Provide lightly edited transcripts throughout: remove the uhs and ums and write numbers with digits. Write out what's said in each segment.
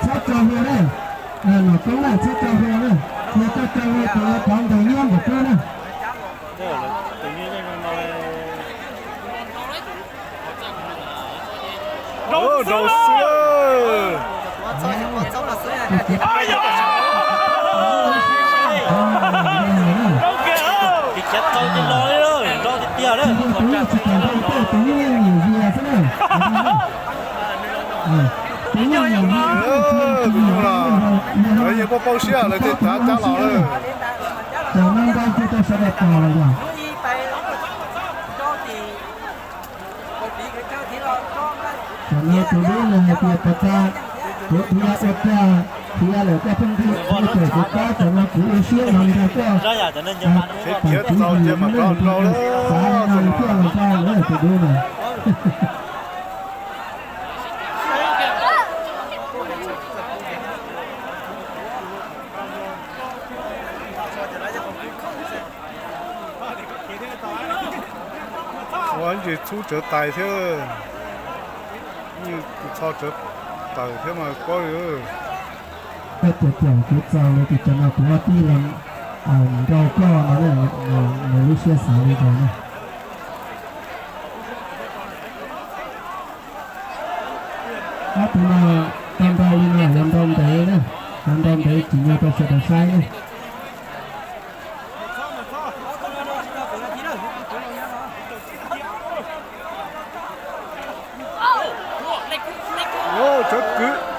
chắc cho về đây nó cũng là chắc cho về đây thì chắc cho về thì còn thời gian một chút nữa tự nhiên anh nói Đầu xưa. thì chết thôi thì lo đi rồi lo thì tiền đấy còn chẳng Đấy như có bao xia là thì đã trả lão rồi. Chẳng nên con chúng tôi sẽ đẹp tỏ rồi chẳng nên tôi biết là việc của ta thì là cái phương tiện của ta chẳng là cứ yêu siêu làm ra qua ra nhà cho nên nhiều bạn Thế chết sau chứ mà còn lâu đó. làm kia làm sao nữa thì đưa này完全出者大thế như sao trở đại thế mà có rồi. cái tiểu cái sau này thì chẳng là cũng tí làm rau co mà là lúc xưa xả đi rồi này thì mà tam bao như này làm đông đấy nè làm đông đấy chỉ như tôi sẽ được sai này Ô chết cứ.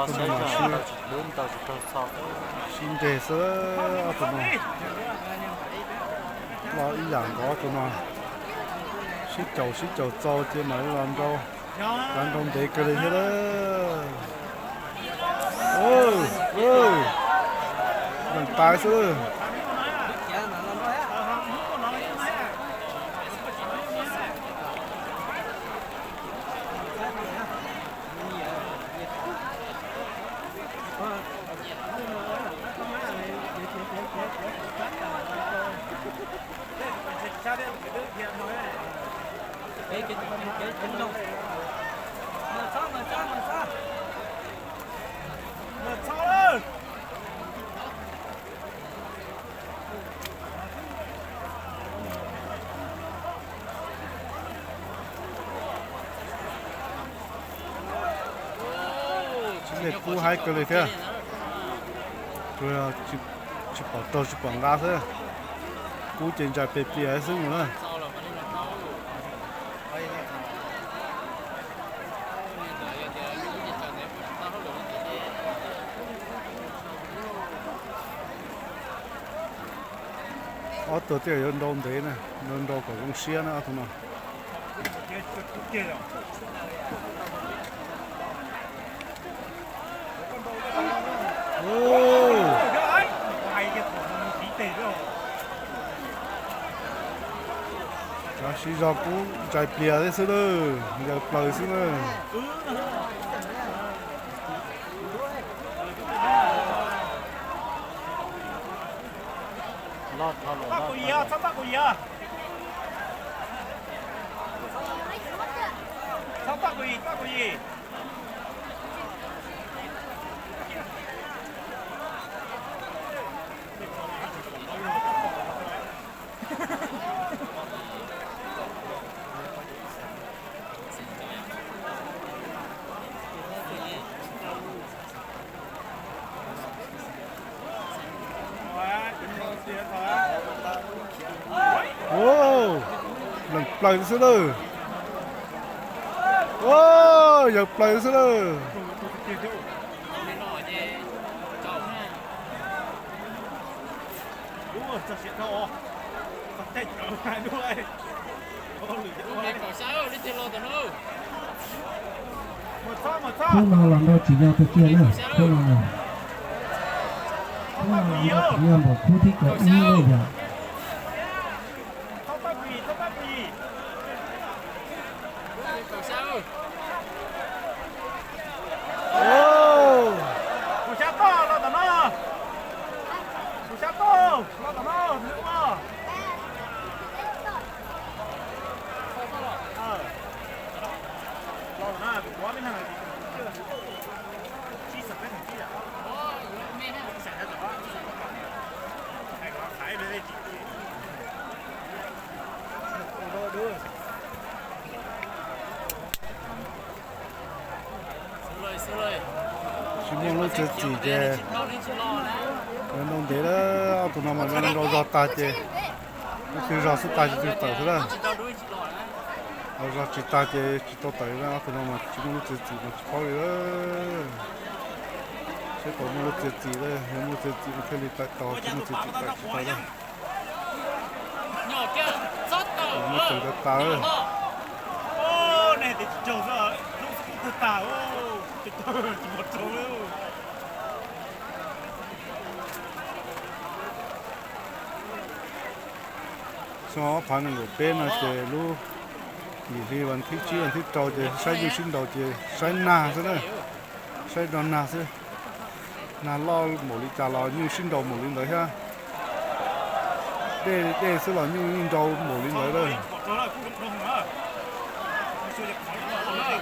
cho xây ra lớn tàu cho sau Xin đề sớ tụi nó. Lo ý dạng có tụi nó. Xích chầu cho chứ mà làm đâu. Làm đông để cái này thế đó. Ôi. Đừng tài sớ. Để cú hai cái này thế, rồi chỉ bảo tàu chỉ quảng cáo thôi, cú trên trái bể bể xuống nữa. Ở tổ tiên nhân đông đấy này, nhân đông có công xe nữa thôi mà. Đó, xí ra cú trái bia đấy xứ đó, giờ bờ xứ đó. lót Wow, lần play xứ đó. Wow, giờ play xứ đó. đúng rồi thật sự thôi có thể trở lạiด้วยโอ้หรือจะด้วย Còn sao đi chơi lô tao nữa. หมดท่อหมดท่อ không nào làm đâu chỉ nhau cái kia nữa không nào không nào làm đâu chỉ nhau một khu thích có ý này nhỉ เข้าป้าปีเข้าป้าปี Còn sao? โอ้ ผู้ชาโต้เราต่อเนาะผู้ชาโต้เราต่อเนาะนึกว่าเราหน้าหัวไม่ห่างชี้สับไม่ถึงที่อ่ะ Mẹ ha. ใส่ได้แต่ว่าใส่ขายไปได้จริงดู Sửa rồi. ชิมอนรู้จักจีเจ Nó đi chơi lô nè. แล้วน้องเดี๋ยวเอาตัวน้ำมันเรารอตาเจก็คือรอสุดตาจีต่อใช่ไหม Chỉ tao đuổi chơi lô nè. เอารอจีตาเจจีต่อต่อยแล้วตัวน้ำมันชิมอนรู้จักจีมันพอเลยใช่ผมรู้จักจีเลยยังรู้จักจีมันแค่ลิตาต่อชิมอนรู้จักจีต่อต่อยเลย Nhỏ kia, sót tao. มันจังกับตาเลย Nó. โอ้เนี่ยติดโจซะลูกสกุลตาโอ้ติดโจหมดโจแล้ว สมอพันหนึ่งเป็นอะไรเจรู้ที่วันที่จีวันที่โตเจใช้ยูชินโตเจใช้นาซะเลยใช้ดอนนาซะนาล้อหมูลิจ่าล้อยูชินโตหมูลิเลยฮะเด้สล้อยูชินโตหมูลิเลยเลย หมดโจแล้วพูดตรงๆนะไม่ช่วยจะขายของเลย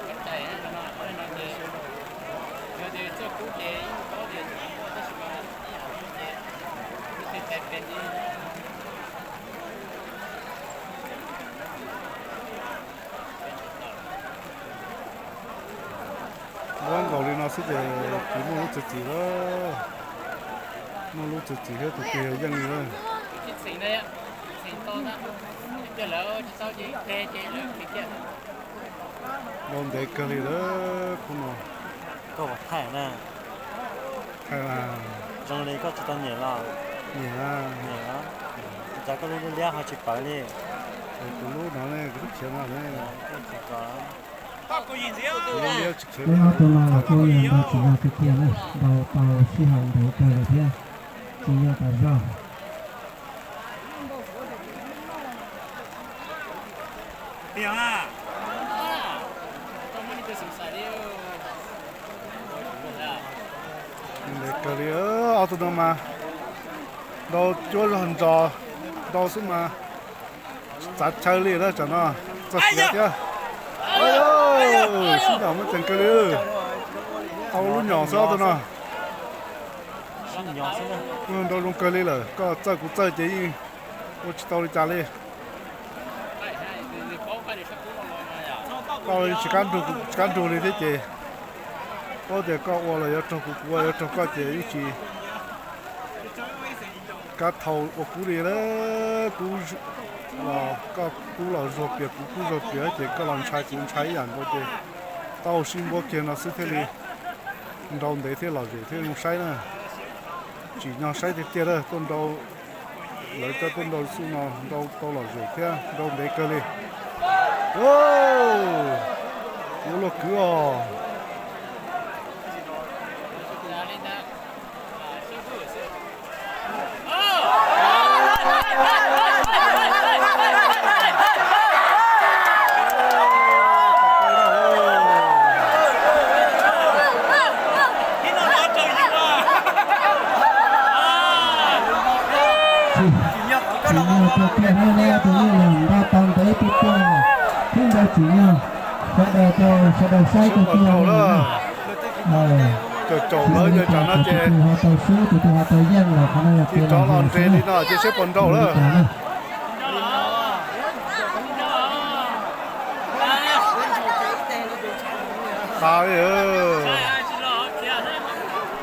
Vấn đề á, nó thì giờ thì cho cụ thể có thì nó sẽ mà thì tại vì Vâng, gọi lên nó sẽ để chỉ mua lúc chỉ đó, mua lúc chỉ hết thực tế dân gì đó. cái xịn đây á, xịn to đó. Giờ lỡ sao chỉ tê chỉ lỡ thì kia. Còn để cái gì đó không nào, ก็ว่าถ่ายนะ hay là ตรงนี้ก็จะต้องเหนียวละ nhỉ เหนียวจะก็รู้เรียกเขาจิบไปนี่ từ lúc đó này cái chuyện nào đấy, ก็จิบก่อนป้าก็ยินเสีย từ lúc đó chỉ chuyện nếu tôi nào là tôi làm đâu chỉ nhau cái kia nữa đầu tàu xi hàng đầu tàu là thế chỉ nhau tàu ra เตียงอ่ะ Tao mới đi sửa sai đi. để cái gì đó, ở tụi nó mà, đâu chúa là hình trò, đâu xuống mà, chặt chơi đi đó cho nó, chặt chết chứ. Ôi, xin chào mấy chàng cái gì, tao lúc nhỏ sao tụi nó. ชิ้นยอใช่ไหม đâu luôn cơ đi rồi, có chơi cũng chơi chứ, tôi chỉ tao đi trả đi, Hai, thì có phải để sắp cũng ngon rồi à. tao chỉ cán đồ đi thế chứ, có thể có qua là cho có chứ ý chí, cá thầu của cú đi đó, cú là cú là ruột bìa cú ruột bìa chứ có làm trái cũng tráiอย่างcó chứ, tao xin bố kia nó sẽ thế đi, đâu để thế là gì thế không sai nữa. Chỉ nhau sai thì tiếc đó, con đâu lấy cho con đâu xuống nào đâu là rồi thế, đâu để cơ đi. Ô, cú lộc cứ à, Là lên đó. Sư phụ sư. Khi nào nó trời gì mà chỉ nhau cái kia này này tôi như là ba tàu tới cái kia này không đâu chỉ nhau sẽ đầu sai cái kia này chỗ lớn cho nó chè, họ tàu số thì họ tàu dân là cái này là thì chó lòn chè đi nó chỉ xếp quần đầu đó, ta đi ơi.